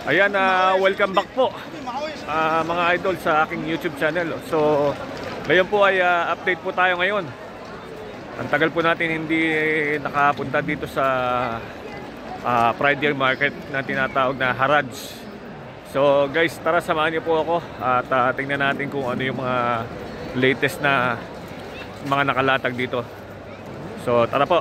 Ayan, welcome back po mga idol sa aking YouTube channel. So, ngayon po ay update po tayo ngayon. Ang tagal po natin hindi nakapunta dito sa Friday market na tinatawag na Haraj. So guys, tara samahan niyo po ako at tingnan natin kung ano yung mga latest na mga nakalatag dito. So tara po.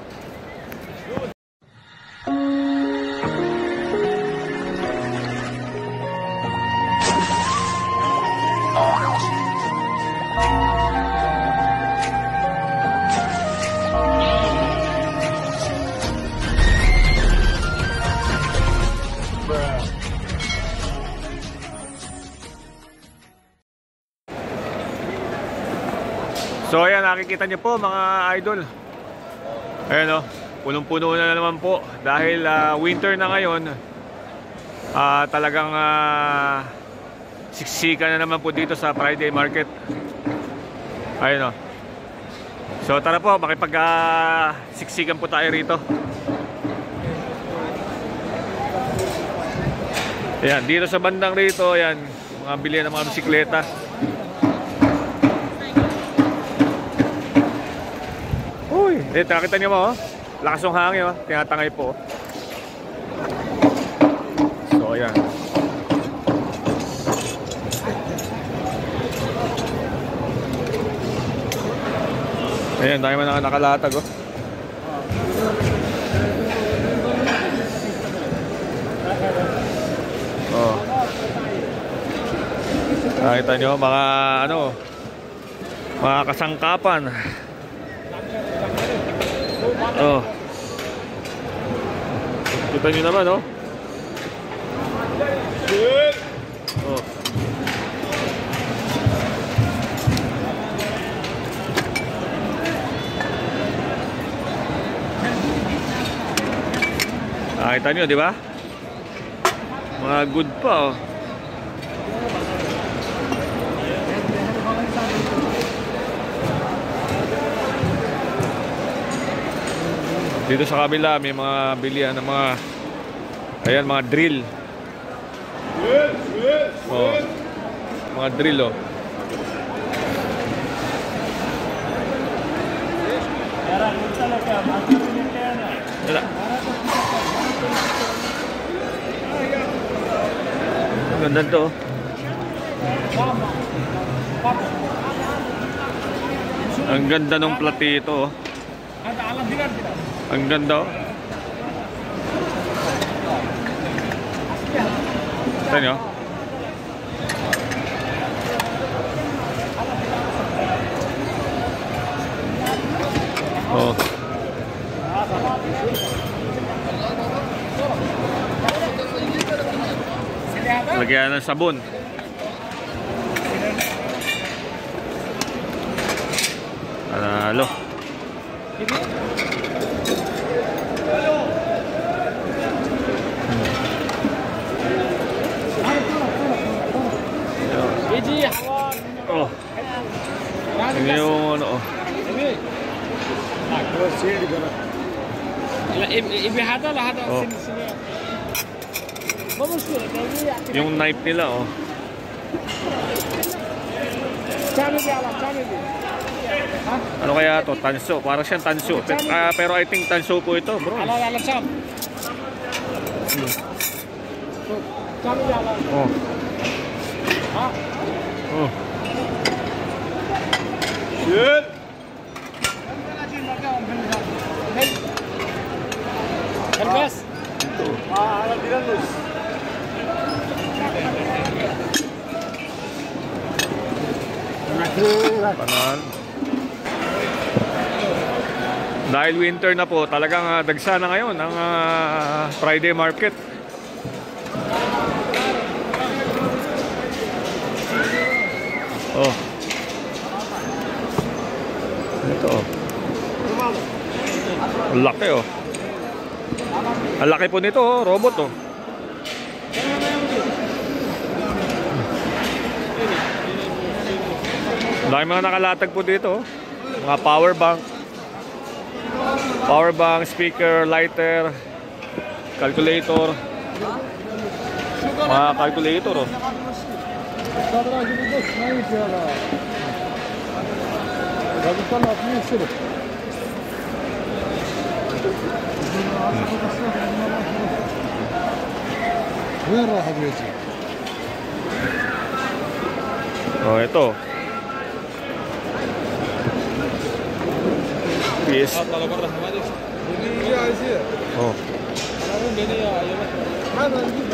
So ayan, nakikita niyo po mga idol. Ayan o, punong-puno na naman po. Dahil winter na ngayon, talagang siksika na naman po dito sa Friday market. Ayan o. So tara po, makipag-siksikan po tayo rito. Ayan, dito sa bandang rito, ayan, mga bilihan ng mga bisikleta. Nakita niyo mo, lakas ng hangin, tinatangay po. So ayan. Ayan, dahil man nakalatag oh. Nakita niyo mga mga kasangkapan. Oh. Kita nyo naman, oh. Oh. Nakita nyo, di ba? Mga good pa, oh. Dito sa kabila may mga bilihan ng mga, ayan, mga drill. Oh, mga drill, oh. Ganda to. Ang ganda ng platito, oh. Ang ganda, oh. Ito nyo. Oh. Lagyan ng sabon. Panalo. Oh. Ini yung ano, oh. Yung knife nila, oh. Ano kaya to? Tanso. Parang siyang tanso. Pero I think tanso po ito, bro. Oh. Oh. Shit. Kalbas. Panan. Dahil winter na po, talagang dagsa na ngayon ang Friday market. Oh. Ito, oh. Ang laki, oh. Ang laki po nito, oh. Robot, oh. Dahil mga nakalatag po dito, oh. Mga power bank, speaker, lighter, calculator. Mga calculator, oh. Oh, ito. PS. Oh.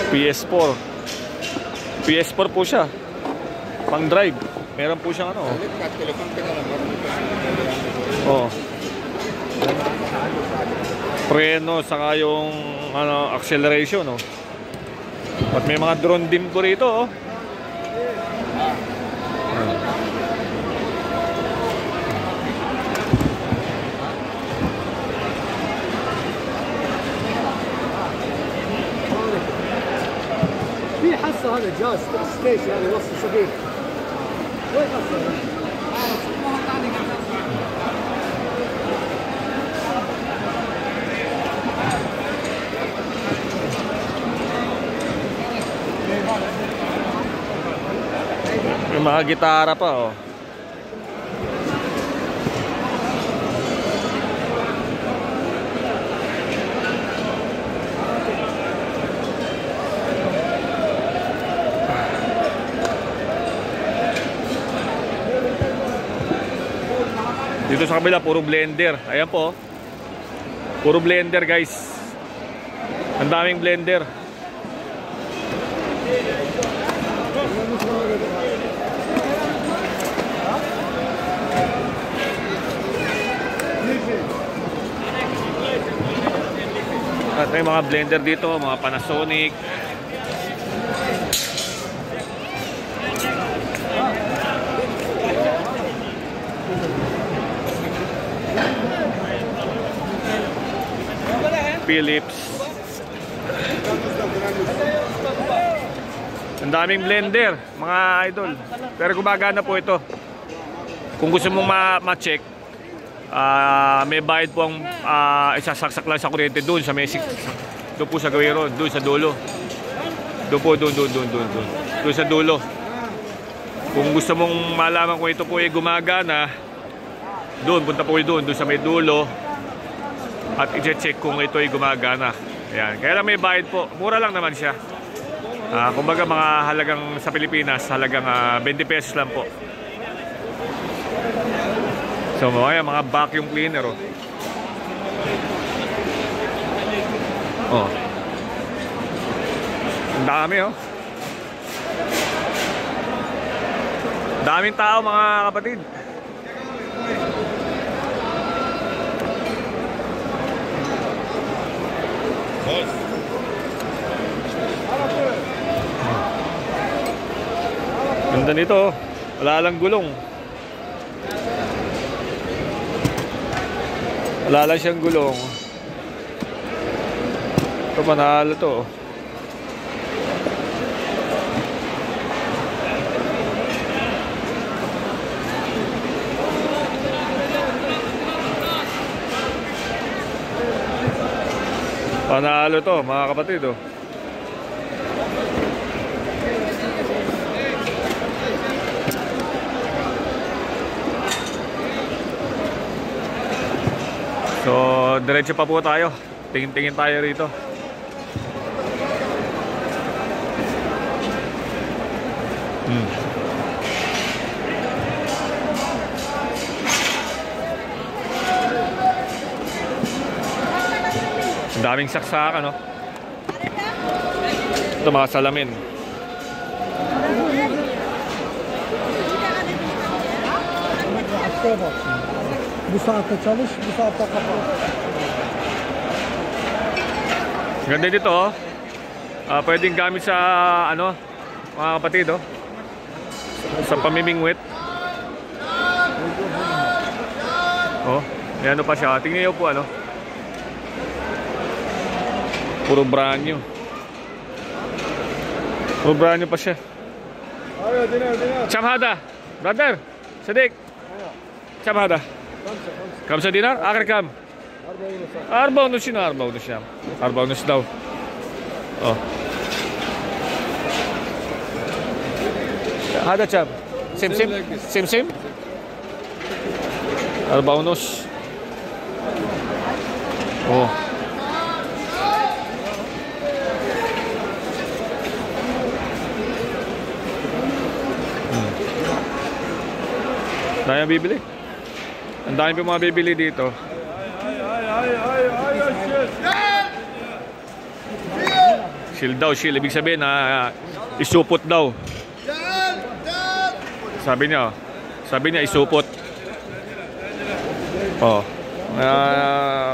PS4. PS4 po siya. Pang drive. Meron po siyang ano. Oh. Preno saka yung ano acceleration, oh. At may mga drone din po rito, oh. في حصة هذا جاز ستيشن هذا وصل صغير وين حصة؟ May mga gitara pa, oh. Dito sa kabila, puro blender. Ayan po. Puro blender, guys. Ang daming blender. At may mga blender dito, mga Panasonic. Philips. Ang daming blender, mga idol. Pero gumagana po ito. Kung gusto mong ma-check, may bayad po ang isasaksak lang sa kuryente doon sa Messi. Doon po sa gawin, doon sa dulo. Doon po, doon sa dulo. Kung gusto mong malaman kung ito po ay gumagana, doon, punta po doon sa may dulo. At i-check kung ito ay gumagana. Ayan. Kaya lang may bayad po. Mura lang naman siya. Kumbaga mga halagang sa Pilipinas, halagang 20 pesos lang po. So mga vacuum cleaner, oh. Oh. Ang dami, oh. Daming tao, mga kapatid. Ganda nito, wala lang gulong. Wala lang siyang gulong. Ito, panalo to. Panalo to, mga kapatid, oh. So, diretso pa po tayo. Tingin-tingin tayo rito. Ang daming saksakan, no? Ito, mga salamin. Bu saatte çalış, bu saatte kapat. Ganda dito, oh. Pwedeng gamit sa ano, mga kapatid, oh. Sa pamimingwit. Oh, may ano pa siya. Tingnan niyo po, ano. Puro brand new. Puro brand new pa siya. Chamhada, brother, Sadiq. Chamhada. Kamsa dinar? Akhir kam? 40 نص. 40 نص daw. Oh. هذا كم؟ سمسم؟ سمسم؟ 4 ونص. اوه dahil bibili. Ang dami pa mga bibili dito. Shield daw, shield. Ibig sabihin na isupot daw. Sabi niya isupot. Oh.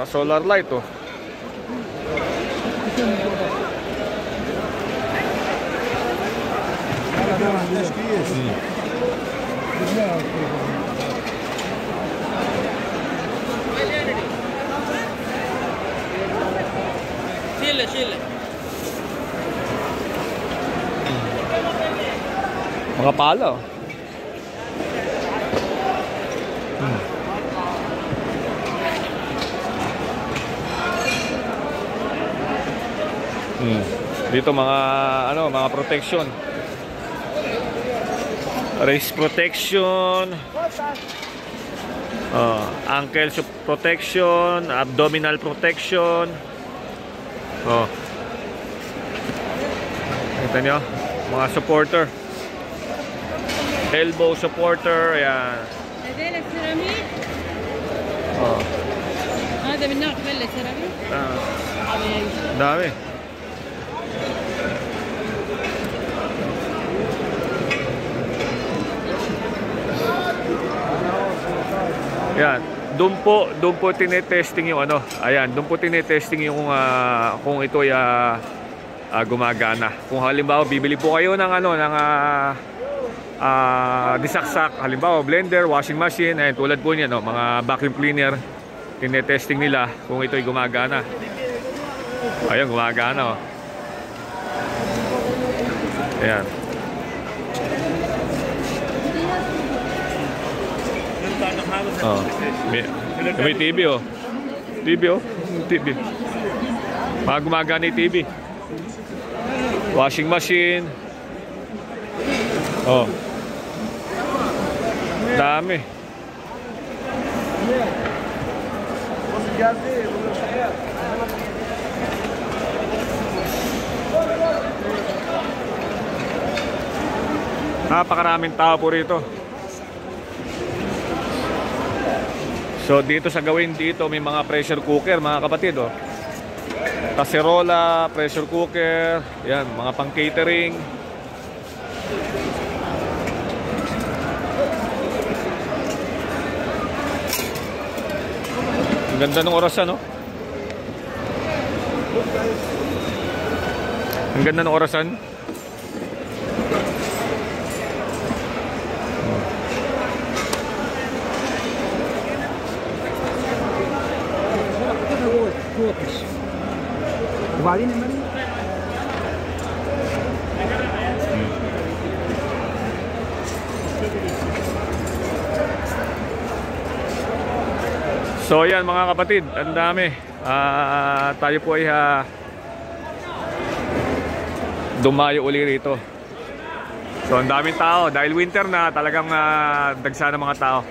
Solar light oh. Sila. Mga pala oh. Dito mga protection. Wrist protection. Ankle protection, abdominal protection. Oh. Kita nyo? Mga supporter. Elbow supporter. Ayan. هذيل السيراميك. Oh. هذا من نوع فل السيراميك. Dami. Yan. Doon po tinetesting yung ano. Ayan, doon po tinetesting yung kung ito ay gumagana. Kung halimbawa bibili po kayo ng disaksak, halimbawa blender, washing machine, ayan, tulad po niyan, no, mga vacuum cleaner, tinetesting nila kung ito ay gumagana. Ayan, gumagana oh. Ayan. Oh, may TV oh. TV oh. TV. Mga gumagana yung TV. Washing machine. Oh. Dami. Napakaraming tao po rito. So dito sa gawin dito may mga pressure cooker mga kapatid oh. Kaserola, pressure cooker, yan, mga pang catering. Ang ganda ng orasan no? Ang ganda ng orasan. وبعدين المريض So yan mga kapatid, ang dami. Tayo po ay dumayo uli rito. So ang daming tao dahil winter na, talagang dagsa ng mga tao.